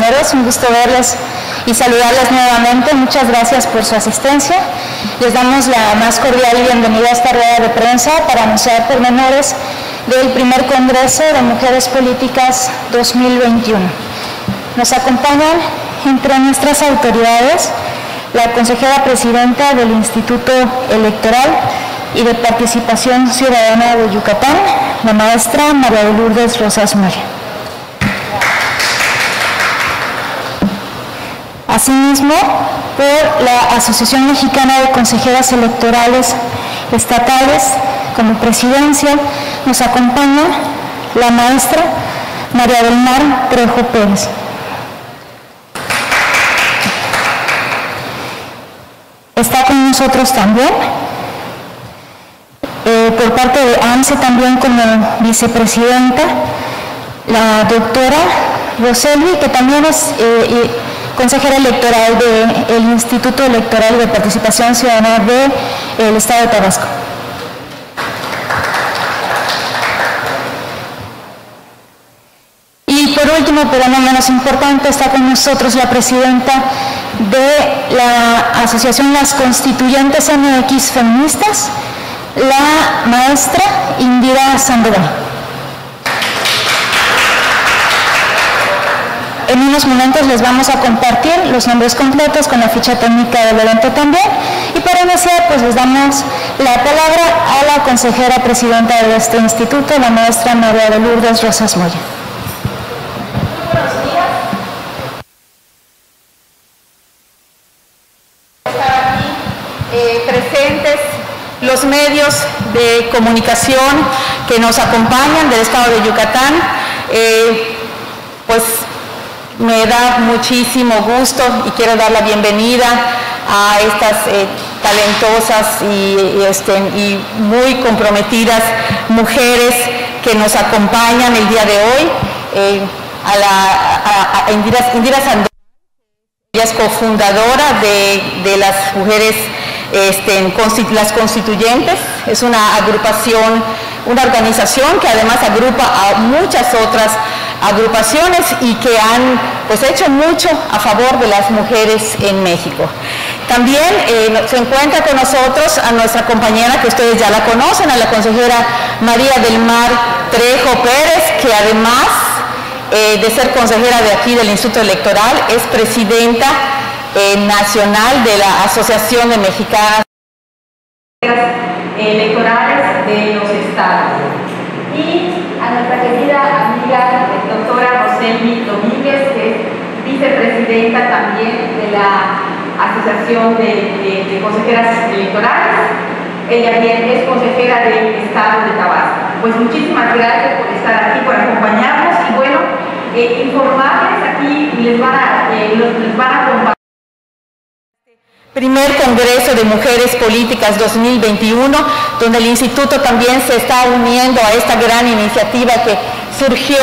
compañeros, un gusto verles y saludarles nuevamente. Muchas gracias por su asistencia. Les damos la más cordial bienvenida a esta rueda de prensa para anunciar pormenores del primer Congreso de Mujeres Políticas 2021. Nos acompañan entre nuestras autoridades la consejera presidenta del Instituto Electoral y de Participación Ciudadana de Yucatán, la maestra María de Lourdes Rosas Moya. Asimismo, por la Asociación Mexicana de Consejeras Electorales Estatales, como presidencia, nos acompaña la maestra María del Mar Trejo Pérez. Está con nosotros también, por parte de AMCE también como vicepresidenta, la doctora Roseli, que también es consejera electoral del Instituto Electoral de Participación Ciudadana del Estado de Tabasco. Y por último, pero no menos importante, está con nosotros la presidenta de la Asociación Las Constituyentes MX Feministas, la maestra Indira Sandoval. En unos momentos les vamos a compartir los nombres completos con la ficha técnica del evento también. Y para iniciar, pues les damos la palabra a la consejera presidenta de este instituto, la maestra María de Lourdes Rosas Moya. Buenos días. Estar aquí presentes los medios de comunicación que nos acompañan del estado de Yucatán. Pues me da muchísimo gusto y quiero dar la bienvenida a estas talentosas y muy comprometidas mujeres que nos acompañan el día de hoy. A Indira Sandoval, ella es cofundadora de las mujeres las constituyentes. Es una agrupación, una organización que además agrupa a muchas otras agrupaciones y que han pues hecho mucho a favor de las mujeres en México. También se encuentra con nosotros a nuestra compañera que ustedes ya la conocen, a la consejera María del Mar Trejo Pérez, que además de ser consejera de aquí del Instituto Electoral, es presidenta nacional de la Asociación de Mexicanas Electorales de los Estados. Y a nuestra querida amiga doctora Roseli Domínguez, que es vicepresidenta también de la Asociación de Consejeras Electorales. Ella bien es consejera del Estado de Tabasco. Pues muchísimas gracias por estar aquí, por acompañarnos y bueno, informarles aquí, les van a compartir primer Congreso de Mujeres Políticas 2021, donde el Instituto también se está uniendo a esta gran iniciativa que surgió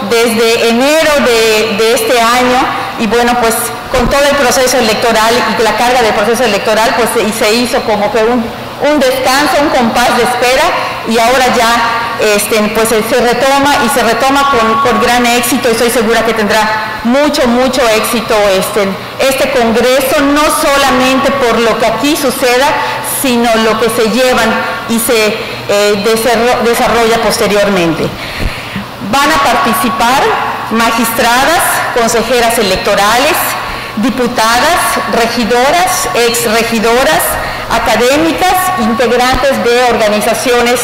desde enero de este año y bueno, pues con todo el proceso electoral y la carga del proceso electoral, pues se hizo como que un descanso, un compás de espera y ahora ya pues se retoma con gran éxito y estoy segura que tendrá mucho éxito este Congreso, no solamente por lo que aquí suceda, sino lo que se llevan y se desarrolla posteriormente. Van a participar magistradas, consejeras electorales, diputadas, regidoras, exregidoras, académicas, integrantes de organizaciones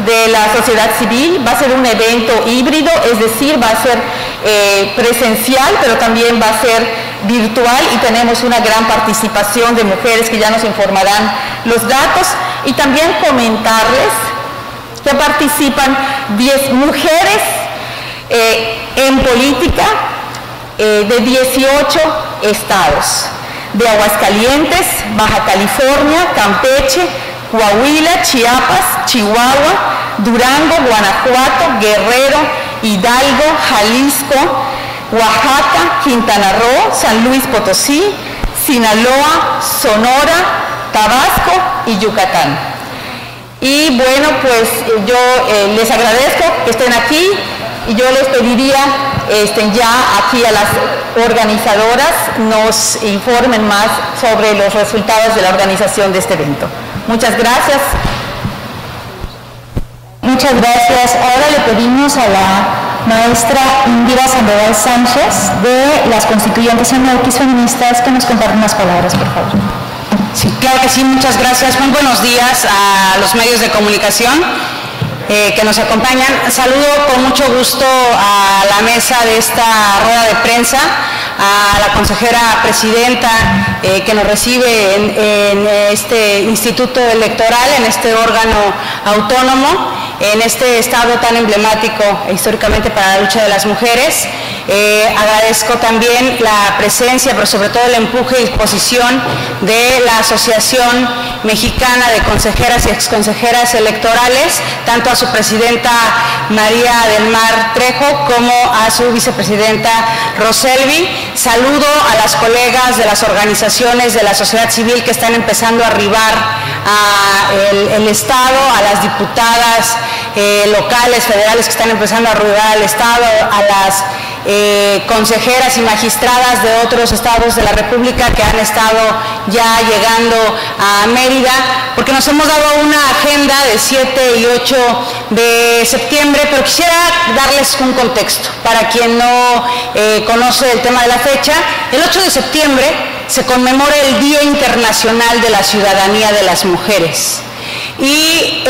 de la sociedad civil. Va a ser un evento híbrido, es decir, va a ser presencial, pero también va a ser virtual y tenemos una gran participación de mujeres que ya nos informarán los datos y también comentarles que participan 10 mujeres en política de 18 estados, de Aguascalientes, Baja California, Campeche, Coahuila, Chiapas, Chihuahua, Durango, Guanajuato, Guerrero, Hidalgo, Jalisco, Oaxaca, Quintana Roo, San Luis Potosí, Sinaloa, Sonora, Tabasco y Yucatán. Y bueno, pues yo les agradezco que estén aquí y yo les pediría ya aquí a las organizadoras nos informen más sobre los resultados de la organización de este evento. Muchas gracias. Muchas gracias. Ahora le pedimos a la maestra Indira Sandoval Sánchez de las Constituyentes MX Feministas que nos comparta unas palabras, por favor. Sí, claro que sí, muchas gracias. Muy buenos días a los medios de comunicación que nos acompañan. Saludo con mucho gusto a la mesa de esta rueda de prensa, a la consejera presidenta que nos recibe en este instituto electoral, en este órgano autónomo, en este estado tan emblemático históricamente para la lucha de las mujeres. Agradezco también la presencia, pero sobre todo el empuje y disposición de la Asociación Mexicana de Consejeras y Exconsejeras Electorales, tanto a su presidenta María del Mar Trejo como a su vicepresidenta Roselvi. Saludo a las colegas de las organizaciones de la sociedad civil que están empezando a arribar al Estado, a las diputadas locales, federales que están empezando a arribar al Estado, a las consejeras y magistradas de otros estados de la República que han estado ya llegando a Mérida, porque nos hemos dado una agenda de 7 y 8 de septiembre, pero quisiera darles un contexto para quien no conoce el tema de la fecha. El 8 de septiembre se conmemora el Día Internacional de la Ciudadanía de las Mujeres y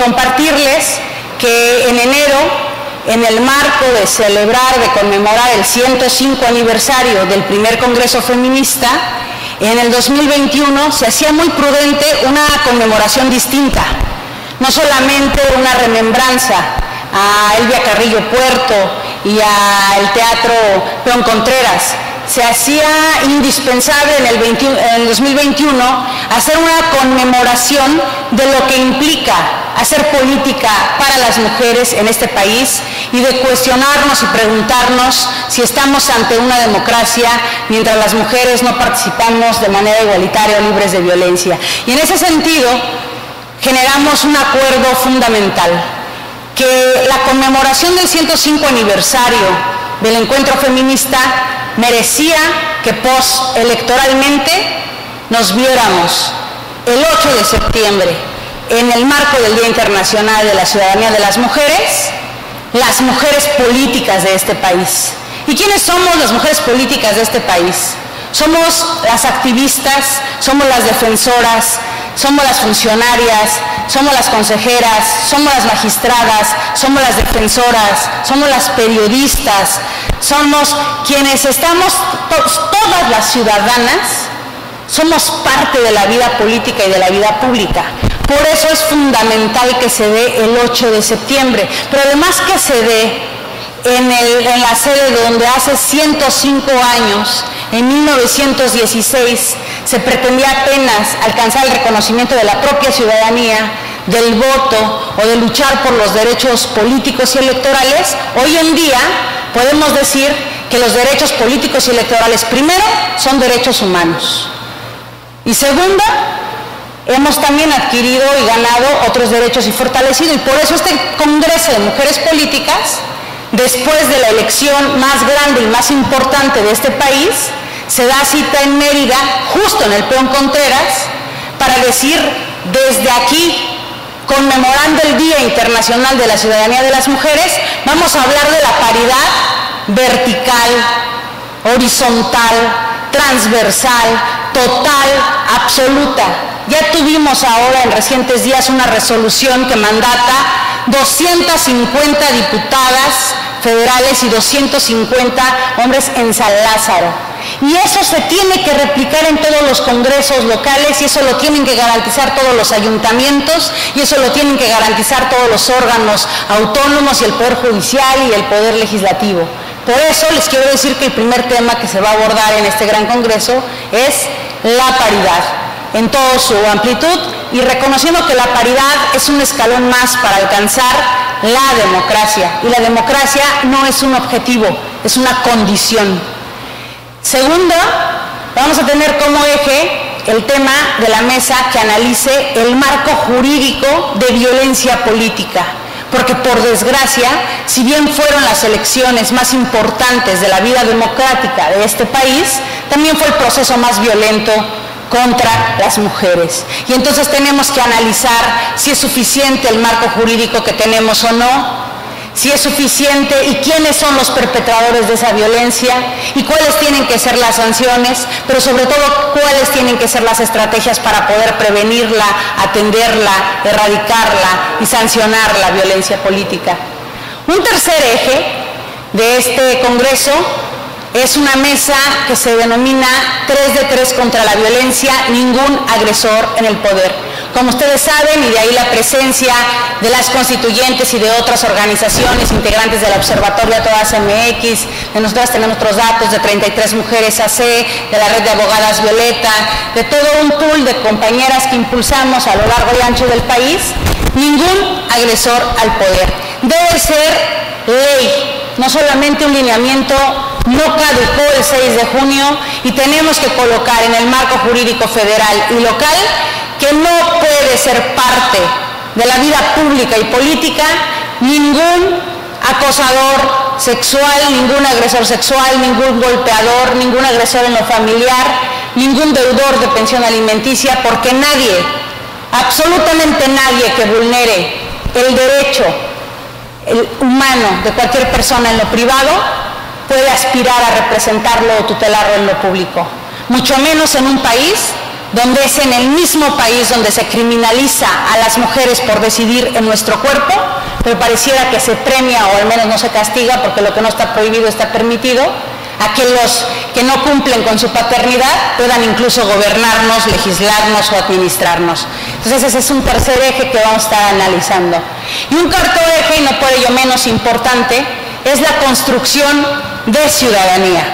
compartirles que en enero, en el marco de celebrar, de conmemorar el 105 aniversario del primer Congreso Feminista, en el 2021 se hacía muy prudente una conmemoración distinta, no solamente una remembranza a Elvia Carrillo Puerto y al Teatro Peón Contreras. Se hacía indispensable en el 2021 hacer una conmemoración de lo que implica hacer política para las mujeres en este país y de cuestionarnos y preguntarnos si estamos ante una democracia mientras las mujeres no participamos de manera igualitaria o libres de violencia. Y en ese sentido generamos un acuerdo fundamental, que la conmemoración del 105 aniversario del encuentro feminista merecía que postelectoralmente nos viéramos el 8 de septiembre en el marco del Día Internacional de la Ciudadanía de las mujeres políticas de este país. ¿Y quiénes somos las mujeres políticas de este país? Somos las activistas, somos las defensoras, somos las funcionarias, somos las consejeras, somos las magistradas, somos las defensoras, somos las periodistas, somos quienes estamos, todas las ciudadanas, somos parte de la vida política y de la vida pública. Por eso es fundamental que se dé el 8 de septiembre, pero además que se dé en la sede donde hace 105 años, en 1916, se pretendía apenas alcanzar el reconocimiento de la propia ciudadanía, del voto o de luchar por los derechos políticos y electorales. Hoy en día podemos decir que los derechos políticos y electorales, primero, son derechos humanos, y segundo, hemos también adquirido y ganado otros derechos y fortalecido, y por eso este Congreso de Mujeres Políticas, después de la elección más grande y más importante de este país, se da cita en Mérida, justo en el Peón Contreras, para decir desde aquí, conmemorando el Día Internacional de la Ciudadanía de las Mujeres, vamos a hablar de la paridad vertical, horizontal, transversal, total, absoluta. Ya tuvimos ahora en recientes días una resolución que mandata 250 diputadas federales y 250 hombres en San Lázaro. Y eso se tiene que replicar en todos los congresos locales, y eso lo tienen que garantizar todos los ayuntamientos, y eso lo tienen que garantizar todos los órganos autónomos y el Poder Judicial y el Poder Legislativo. Por eso les quiero decir que el primer tema que se va a abordar en este gran congreso es la paridad en toda su amplitud, y reconociendo que la paridad es un escalón más para alcanzar la democracia, y la democracia no es un objetivo, es una condición. Segundo, vamos a tener como eje el tema de la mesa que analice el marco jurídico de violencia política, porque por desgracia, si bien fueron las elecciones más importantes de la vida democrática de este país, también fue el proceso más violento contra las mujeres. Y entonces tenemos que analizar si es suficiente el marco jurídico que tenemos o no, si es suficiente y quiénes son los perpetradores de esa violencia y cuáles tienen que ser las sanciones, pero sobre todo cuáles tienen que ser las estrategias para poder prevenirla, atenderla, erradicarla y sancionar la violencia política. Un tercer eje de este Congreso es una mesa que se denomina 3 de 3 contra la violencia, ningún agresor en el poder. Como ustedes saben, y de ahí la presencia de las constituyentes y de otras organizaciones integrantes del Observatorio a Todas MX, de nosotras tenemos otros datos de 33 mujeres AC, de la red de abogadas Violeta, de todo un pool de compañeras que impulsamos a lo largo y ancho del país, ningún agresor al poder. Debe ser ley, no solamente un lineamiento. No caducó el 6 de junio y tenemos que colocar en el marco jurídico federal y local que no puede ser parte de la vida pública y política ningún acosador sexual, ningún agresor sexual, ningún golpeador, ningún agresor en lo familiar, ningún deudor de pensión alimenticia, porque nadie, absolutamente nadie que vulnere el derecho humano de cualquier persona en lo privado puede aspirar a representarlo o tutelarlo en lo público, mucho menos en un país donde es en el mismo país donde se criminaliza a las mujeres por decidir en nuestro cuerpo, pero pareciera que se premia o al menos no se castiga, porque lo que no está prohibido está permitido, a que los que no cumplen con su paternidad puedan incluso gobernarnos, legislarnos o administrarnos. Entonces ese es un tercer eje que vamos a estar analizando. Y un cuarto eje, y no por ello menos importante, es la construcción de ciudadanía.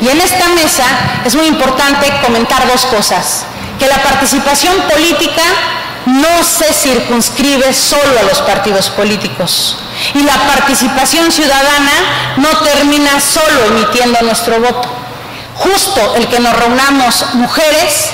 Y en esta mesa es muy importante comentar dos cosas: que la participación política no se circunscribe solo a los partidos políticos y la participación ciudadana no termina solo emitiendo nuestro voto. Justo el que nos reunamos mujeres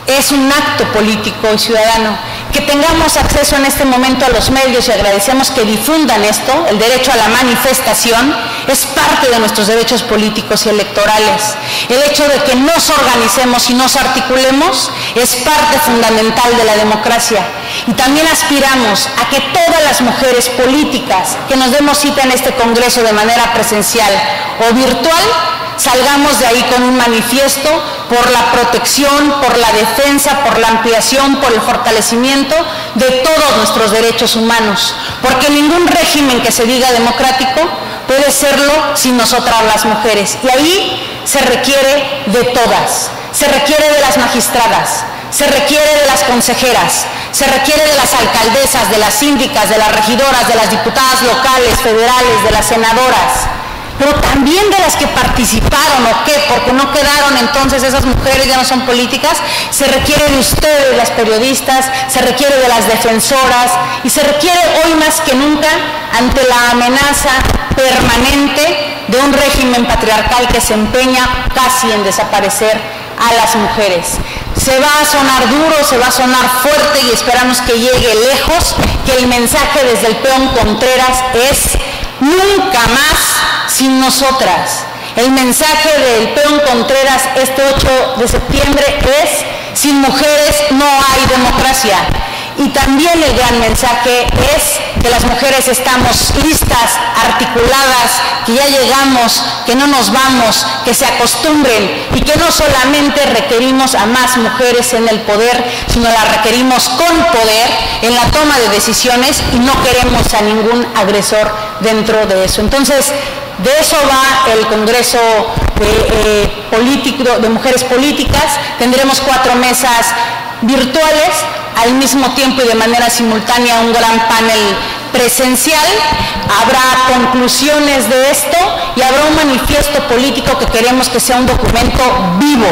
es un acto político y ciudadano. Que tengamos acceso en este momento a los medios, y agradecemos que difundan esto, el derecho a la manifestación, es parte de nuestros derechos políticos y electorales. El hecho de que nos organicemos y nos articulemos es parte fundamental de la democracia. Y también aspiramos a que todas las mujeres políticas que nos demos cita en este Congreso de manera presencial o virtual, salgamos de ahí con un manifiesto por la protección, por la defensa, por la ampliación, por el fortalecimiento de todos nuestros derechos humanos, porque ningún régimen que se diga democrático puede serlo sin nosotras las mujeres. Y ahí se requiere de todas, se requiere de las magistradas, se requiere de las consejeras, se requiere de las alcaldesas, de las síndicas, de las regidoras, de las diputadas locales, federales, de las senadoras, pero también de las que participaron o qué, porque no quedaron entonces esas mujeres, ya no son políticas. Se requiere de ustedes, las periodistas, se requiere de las defensoras y se requiere hoy más que nunca ante la amenaza permanente de un régimen patriarcal que se empeña casi en desaparecer a las mujeres. Se va a sonar duro, se va a sonar fuerte y esperamos que llegue lejos, que el mensaje desde el peón Contreras es: nunca más sin nosotras. El mensaje del peón Contreras este 8 de septiembre es: sin mujeres no hay democracia. Y también el gran mensaje es que las mujeres estamos listas, articuladas, que ya llegamos, que no nos vamos, que se acostumbren y que no solamente requerimos a más mujeres en el poder, sino las requerimos con poder en la toma de decisiones y no queremos a ningún agresor dentro de eso. Entonces, de eso va el Congreso de Mujeres Políticas. Tendremos 4 mesas virtuales, al mismo tiempo y de manera simultánea un gran panel presencial. Habrá conclusiones de esto y habrá un manifiesto político que queremos que sea un documento vivo,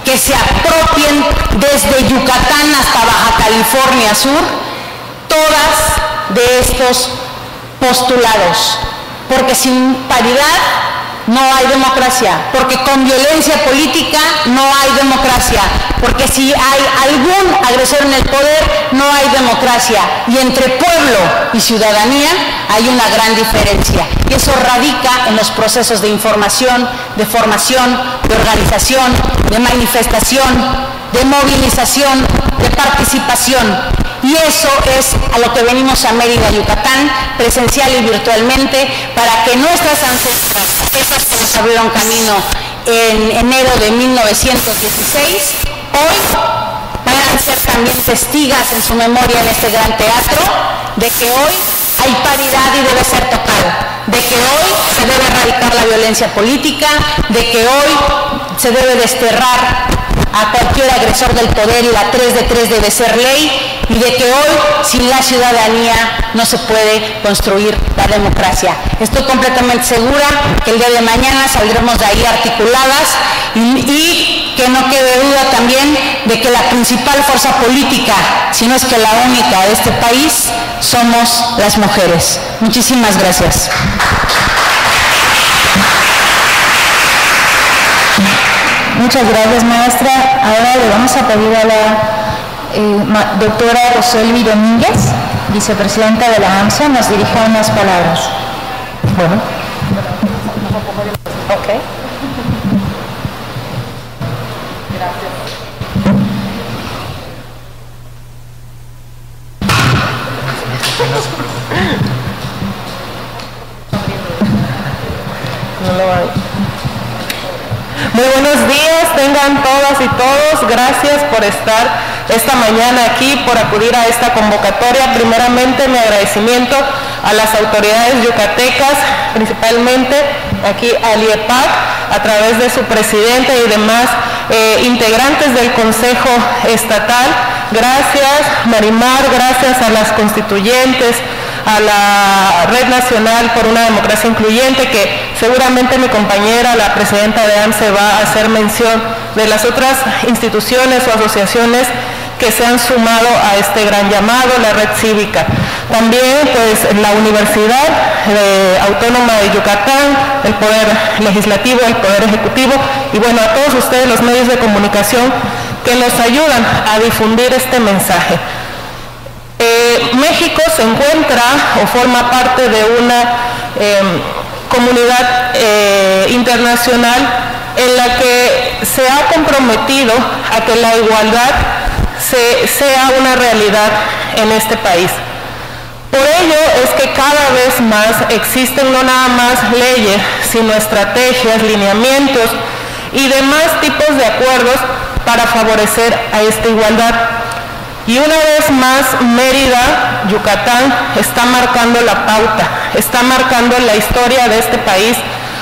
que se apropien desde Yucatán hasta Baja California Sur todas de estos postulados, porque sin paridad no hay democracia, porque con violencia política no hay democracia, porque si hay algún agresor en el poder, no hay democracia, y entre pueblo y ciudadanía hay una gran diferencia, y eso radica en los procesos de información, de formación, de organización, de manifestación, de movilización, de participación. Y eso es a lo que venimos a Mérida, Yucatán, presencial y virtualmente, para que nuestras ancestras, esas que nos abrieron camino en enero de 1916, hoy van a ser también testigas en su memoria en este gran teatro, de que hoy hay paridad y debe ser total, de que hoy se debe erradicar la violencia política, de que hoy se debe desterrar a cualquier agresor del poder y la 3 de 3 debe ser ley, y de que hoy sin la ciudadanía no se puede construir la democracia. Estoy completamente segura que el día de mañana saldremos de ahí articuladas y que no quede duda también de que la principal fuerza política, si no es que la única de este país, somos las mujeres. Muchísimas gracias. Muchas gracias, maestra. Ahora le vamos a pedir a la doctora Roselvi Domínguez, vicepresidenta de la AMSA, nos dirija unas palabras. Bueno. Ok. No lo hay. Muy buenos días, tengan todas y todos. Gracias por estar esta mañana aquí, por acudir a esta convocatoria. Primeramente, mi agradecimiento a las autoridades yucatecas, principalmente aquí al IEPAC, a través de su presidente y demás integrantes del Consejo Estatal. Gracias, Marimar, gracias a las constituyentes, a la Red Nacional por una Democracia Incluyente, que seguramente mi compañera, la presidenta de AMSE, va a hacer mención de las otras instituciones o asociaciones que se han sumado a este gran llamado, la red cívica. También pues la Universidad Autónoma de Yucatán, el Poder Legislativo, el Poder Ejecutivo, y bueno, a todos ustedes los medios de comunicación que nos ayudan a difundir este mensaje. México se encuentra o forma parte de una comunidad internacional en la que se ha comprometido a que la igualdad sea una realidad en este país. Por ello es que cada vez más existen no nada más leyes, sino estrategias, lineamientos y demás tipos de acuerdos para favorecer a esta igualdad. Y una vez más, Mérida, Yucatán, está marcando la pauta, está marcando la historia de este país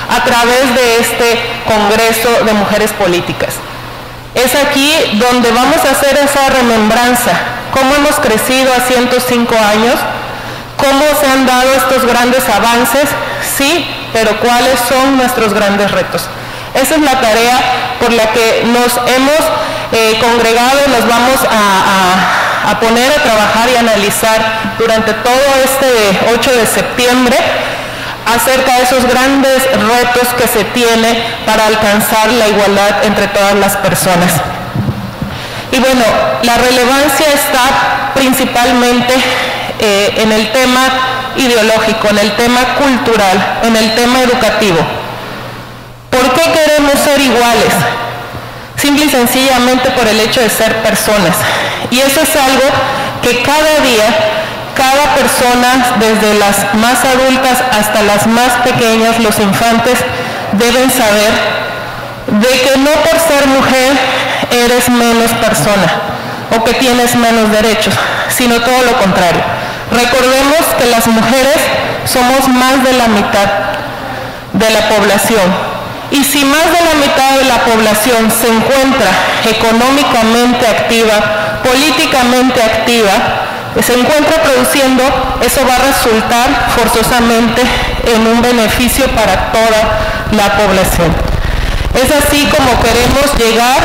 a través de este Congreso de Mujeres Políticas. Es aquí donde vamos a hacer esa remembranza, cómo hemos crecido a 105 años, cómo se han dado estos grandes avances, sí, pero cuáles son nuestros grandes retos. Esa es la tarea por la que nos hemos congregado, nos vamos a poner a trabajar y analizar durante todo este 8 de septiembre acerca de esos grandes retos que se tiene para alcanzar la igualdad entre todas las personas. Y bueno, la relevancia está principalmente en el tema ideológico, en el tema cultural, en el tema educativo. ¿Por qué queremos ser iguales? Simple y sencillamente por el hecho de ser personas. Y eso es algo que cada día, cada persona, desde las más adultas hasta las más pequeñas, los infantes, deben saber de que no por ser mujer eres menos persona o que tienes menos derechos, sino todo lo contrario. Recordemos que las mujeres somos más de la mitad de la población. Y si más de la mitad de la población se encuentra económicamente activa, políticamente activa, se encuentra produciendo, eso va a resultar forzosamente en un beneficio para toda la población. Es así como queremos llegar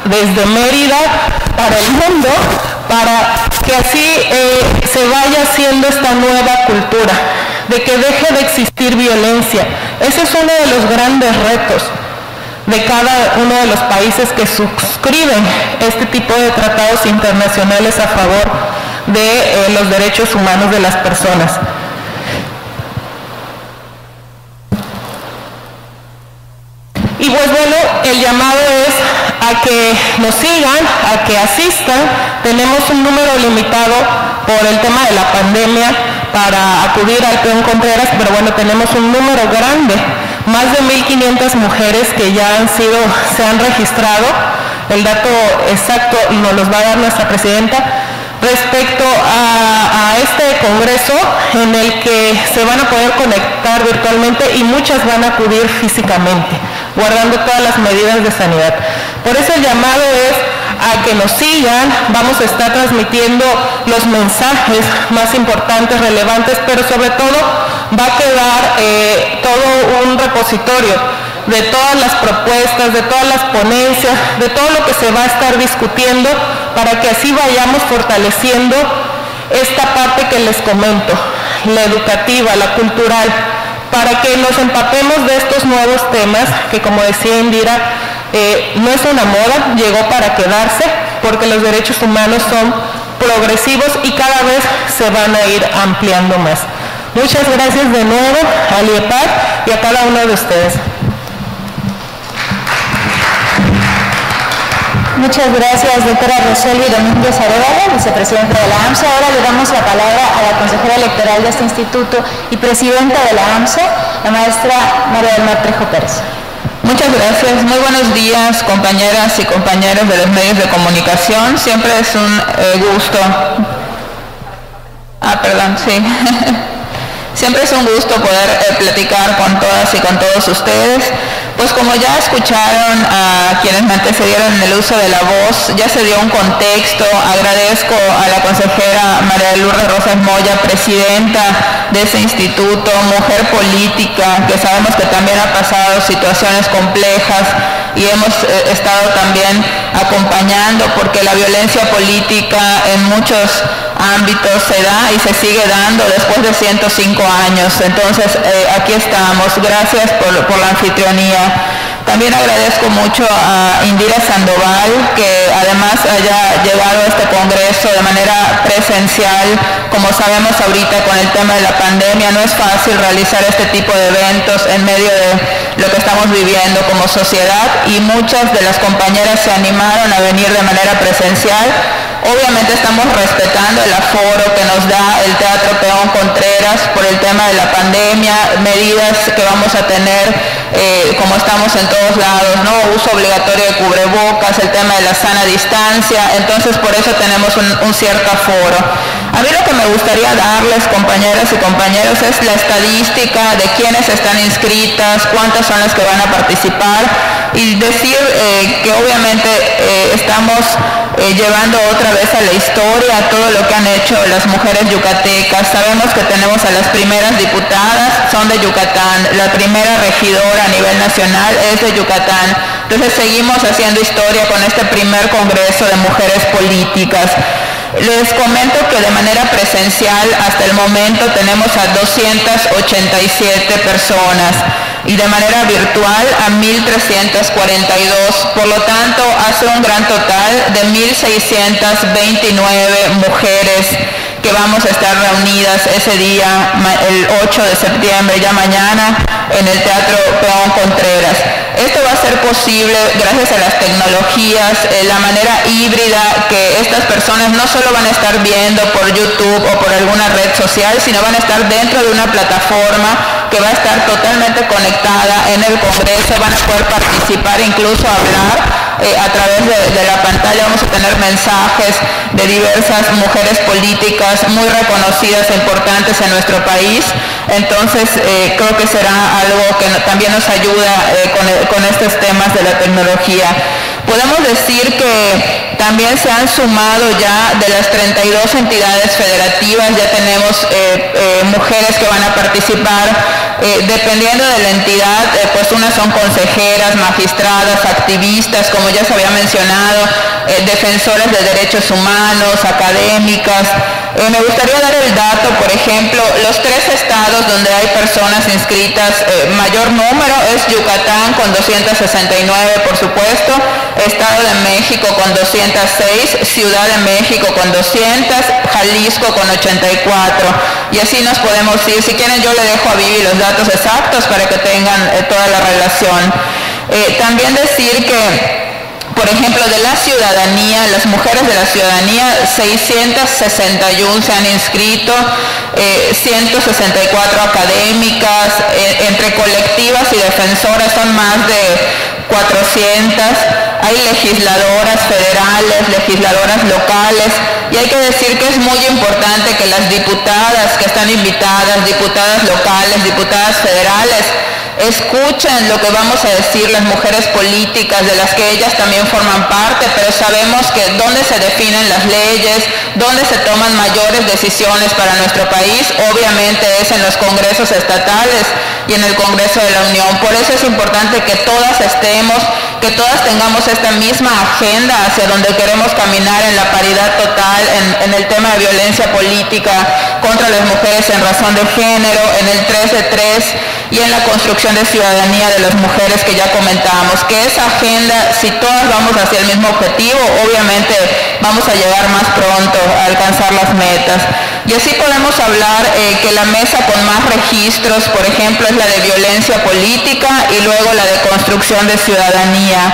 desde Mérida para el mundo, para que así se vaya haciendo esta nueva cultura, de que deje de existir violencia. Ese es uno de los grandes retos. de cada uno de los países que suscriben este tipo de tratados internacionales a favor de los derechos humanos de las personas. Y pues bueno, el llamado es a que nos sigan, a que asistan. Tenemos un número limitado por el tema de la pandemia para acudir al Peón Contreras, pero bueno, tenemos un número grande, más de 1,500 mujeres que ya se han registrado. El dato exacto nos los va a dar nuestra presidenta respecto a este congreso en el que se van a poder conectar virtualmente y muchas van a acudir físicamente, guardando todas las medidas de sanidad. Por eso el llamado es a que nos sigan. Vamos a estar transmitiendo los mensajes más importantes, relevantes, pero sobre todo va a quedar todo un repositorio de todas las propuestas, de todas las ponencias, de todo lo que se va a estar discutiendo, para que así vayamos fortaleciendo esta parte que les comento, la educativa, la cultural, para que nos empapemos de estos nuevos temas que, como decía Indira, no es una moda, llegó para quedarse, porque los derechos humanos son progresivos y cada vez se van a ir ampliando más. Muchas gracias de nuevo al IEPAC y a cada uno de ustedes. Muchas gracias, doctora Roseli Domínguez Arevalo, vicepresidenta de la AMSA. Ahora le damos la palabra a la consejera electoral de este instituto y presidenta de la AMSA, la maestra María del Mar Trejo Pérez. Muchas gracias. Muy buenos días, compañeras y compañeros de los medios de comunicación. Siempre es un gusto. Siempre es un gusto poder platicar con todas y con todos ustedes. Pues como ya escucharon a quienes me antecedieron en el uso de la voz, ya se dio un contexto. Agradezco a la consejera María de Lourdes Rosas Moya, presidenta de ese instituto, mujer política, que sabemos que también ha pasado situaciones complejas y hemos estado también acompañando, porque la violencia política en muchos ámbitos se da y se sigue dando después de 105 años. Entonces, aquí estamos. Gracias por la anfitrionía. También agradezco mucho a Indira Sandoval, que además haya llevado este congreso de manera presencial. Como sabemos ahorita con el tema de la pandemia, no es fácil realizar este tipo de eventos en medio de lo que estamos viviendo como sociedad, y muchas de las compañeras se animaron a venir de manera presencial. Obviamente estamos respetando el aforo que nos da el Teatro Peón Contreras por el tema de la pandemia, medidas que vamos a tener como estamos en todos lados, ¿no? Uso obligatorio de cubrebocas, el tema de la sana distancia. Entonces por eso tenemos un cierto aforo. A mí lo que me gustaría darles, compañeras y compañeros, es la estadística de quiénes están inscritas, cuántas son las que van a participar, y decir que obviamente estamos llevando otra vez a la historia todo lo que han hecho las mujeres yucatecas. Sabemos que tenemos a las primeras diputadas, son de Yucatán, la primera regidora a nivel nacional es de Yucatán. Entonces seguimos haciendo historia con este primer congreso de mujeres políticas. Les comento que de manera presencial hasta el momento tenemos a 287 personas y de manera virtual a 1,342. Por lo tanto, hace un gran total de 1,629 mujeres que vamos a estar reunidas ese día, el 8 de septiembre, ya mañana, en el Teatro Peón Contreras. Esto va a ser posible gracias a las tecnologías, la manera híbrida, que estas personas no solo van a estar viendo por YouTube o por alguna red social, sino van a estar dentro de una plataforma que va a estar totalmente conectada en el Congreso, van a poder participar, incluso hablar a través de la pantalla. Vamos a tener mensajes de diversas mujeres políticas muy reconocidas e importantes en nuestro país. Entonces creo que será algo que también nos ayuda con estos temas de la tecnología. Podemos decir que también se han sumado ya de las 32 entidades federativas, ya tenemos mujeres que van a participar. Dependiendo de la entidad, pues unas son consejeras, magistradas, activistas, como ya se había mencionado, defensoras de derechos humanos, académicas. Me gustaría dar el dato, por ejemplo, los 3 estados donde hay personas inscritas, mayor número es Yucatán con 269, por supuesto, Estado de México con 206, Ciudad de México con 200, Jalisco con 84, y así nos podemos ir. Si quieren yo le dejo a Vivi los datos exactos para que tengan toda la relación. También decir que, por ejemplo, de la ciudadanía, las mujeres de la ciudadanía, 661 se han inscrito, 164 académicas, entre colectivas y defensoras son más de 400, hay legisladoras federales, legisladoras locales, y hay que decir que es muy importante que las diputadas que están invitadas, diputadas locales, diputadas federales, escuchen lo que vamos a decir las mujeres políticas, de las que ellas también forman parte, pero sabemos que donde se definen las leyes, donde se toman mayores decisiones para nuestro país, obviamente es en los congresos estatales y en el Congreso de la Unión. Por eso es importante que todas estemos, que todas tengamos esta misma agenda hacia donde queremos caminar, en la paridad total, en el tema de violencia política contra las mujeres en razón de género, en el 3 de 3 y en la construcción de ciudadanía de las mujeres que ya comentábamos. Que esa agenda, si todas vamos hacia el mismo objetivo, obviamente vamos a llegar más pronto a alcanzar las metas. Y así podemos hablar que la mesa con más registros, por ejemplo, es la de violencia política y luego la de construcción de ciudadanía.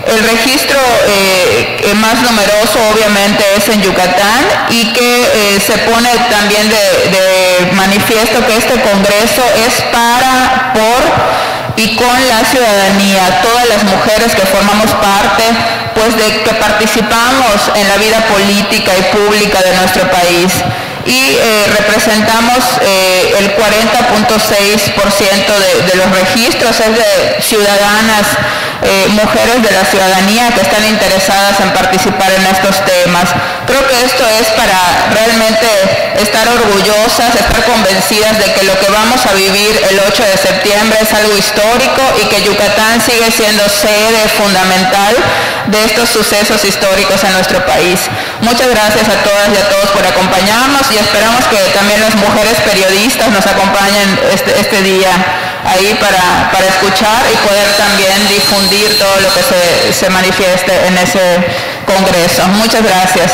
El registro más numeroso obviamente es en Yucatán, y que se pone también de manifiesto que este Congreso es para, por y con la ciudadanía, todas las mujeres que formamos parte, pues de que participamos en la vida política y pública de nuestro país. Y representamos el 40.6% de los registros, es de ciudadanas, mujeres de la ciudadanía que están interesadas en participar en estos temas. Creo que esto es para realmente estar orgullosas, estar convencidas de que lo que vamos a vivir el 8 de septiembre es algo histórico y que Yucatán sigue siendo sede fundamental de estos sucesos históricos en nuestro país. Muchas gracias a todas y a todos por acompañarnos, y esperamos que también las mujeres periodistas nos acompañen este día ahí para escuchar y poder también difundir todo lo que se manifieste en ese congreso. Muchas gracias.